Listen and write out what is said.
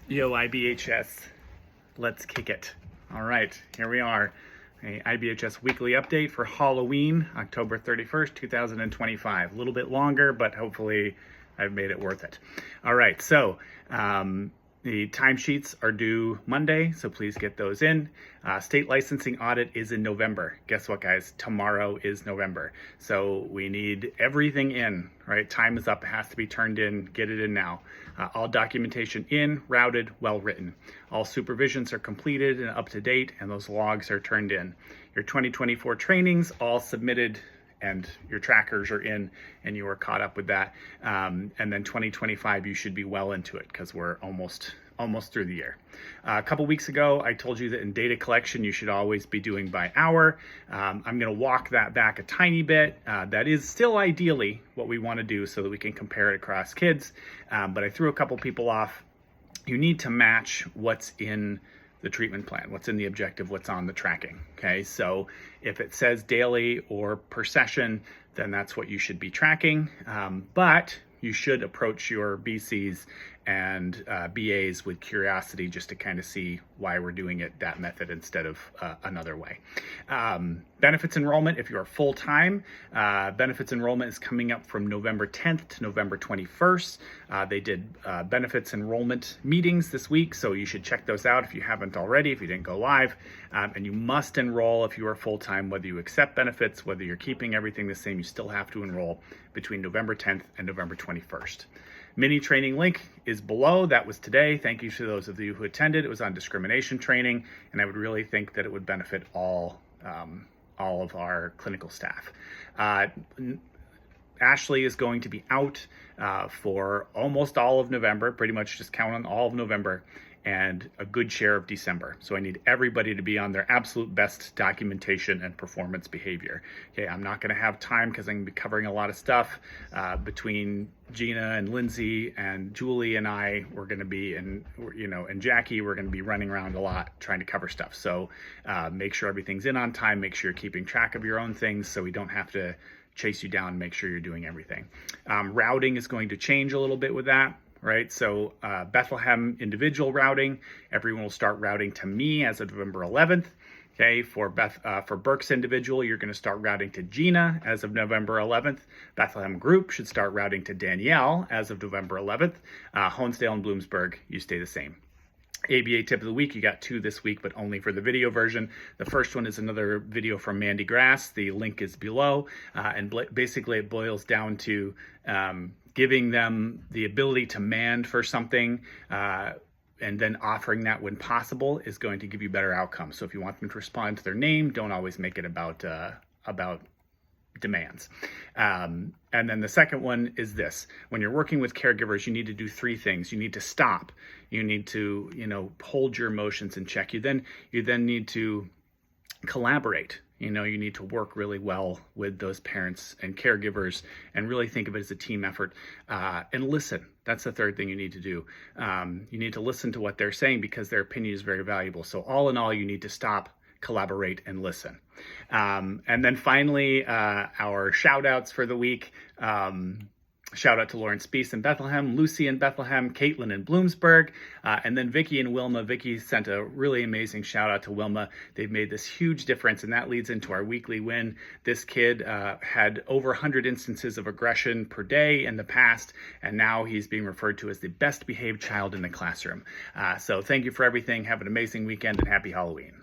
Yo, IBHS, let's kick it. All right, here we are. A IBHS weekly update for Halloween, October 31st, 2025. A little bit longer, but hopefully I've made it worth it. All right, so the timesheets are due Monday, so please get those in. State licensing audit is in November. Guess what, guys? Tomorrow is November. So we need everything in, right? Time is up. It has to be turned in. Get it in now. All documentation in, routed, well written. All supervisions are completed and up to date, and those logs are turned in. Your 2024 trainings all submitted and your trackers are in and you are caught up with that. And then 2025, you should be well into it because we're almost through the year. A couple weeks ago, I told you that in data collection, you should always be doing by hour. I'm going to walk that back a tiny bit. That is still ideally what we want to do so that we can compare it across kids. But I threw a couple people off. You need to match what's in the treatment plan, what's in the objective, what's on the tracking. Okay, so if it says daily or per session, then that's what you should be tracking. But you should approach your BCs and BAs with curiosity just to kind of see why we're doing it that method instead of another way. Benefits enrollment, if you're full-time, benefits enrollment is coming up from November 10th to November 21st. They did benefits enrollment meetings this week, so you should check those out if you haven't already, if you didn't go live. And you must enroll if you are full-time, whether you accept benefits, whether you're keeping everything the same, you still have to enroll between November 10th and November 21st. Mini training link is below. That was today. Thank you to those of you who attended. It was on discrimination training, and I would really think that it would benefit all of our clinical staff. Ashley is going to be out for almost all of November, pretty much just count on all of November and a good share of December. So I need everybody to be on their absolute best documentation and performance behavior. Okay, I'm not gonna have time because I'm gonna be covering a lot of stuff between Gina and Lindsay and Julie and I. We're gonna be, and Jackie, we're gonna be running around a lot trying to cover stuff. So make sure everything's in on time, make sure you're keeping track of your own things so we don't have to chase you down and make sure you're doing everything. Routing is going to change a little bit with that. Right, so Bethlehem individual routing, everyone will start routing to me as of November 11th. Okay, for Burke's individual, you're going to start routing to Gina as of November 11th. Bethlehem group should start routing to Danielle as of November 11th. Honesdale and Bloomsburg, you stay the same. ABA tip of the week, you got two this week, but only for the video version. The first one is another video from Mandy Grass. The link is below, and basically it boils down to giving them the ability to mand for something, and then offering that when possible is going to give you better outcomes. So if you want them to respond to their name, don't always make it about demands. And then the second one is this: when you're working with caregivers, you need to do three things. You need to stop. You need to, hold your emotions in check. You then need to collaborate. You need to work really well with those parents and caregivers and really think of it as a team effort, and listen. That's the third thing you need to do. You need to listen to what they're saying because their opinion is very valuable. So all in all, you need to stop, collaborate, and listen. And then finally, our shout outs for the week. Shout out to Lauren Spees in Bethlehem, Lucy in Bethlehem, Caitlin in Bloomsburg, and then Vicky and Wilma. Vicky sent a really amazing shout out to Wilma. They've made this huge difference, and that leads into our weekly win. This kid had over 100 instances of aggression per day in the past, and now he's being referred to as the best behaved child in the classroom. So thank you for everything. Have an amazing weekend and happy Halloween.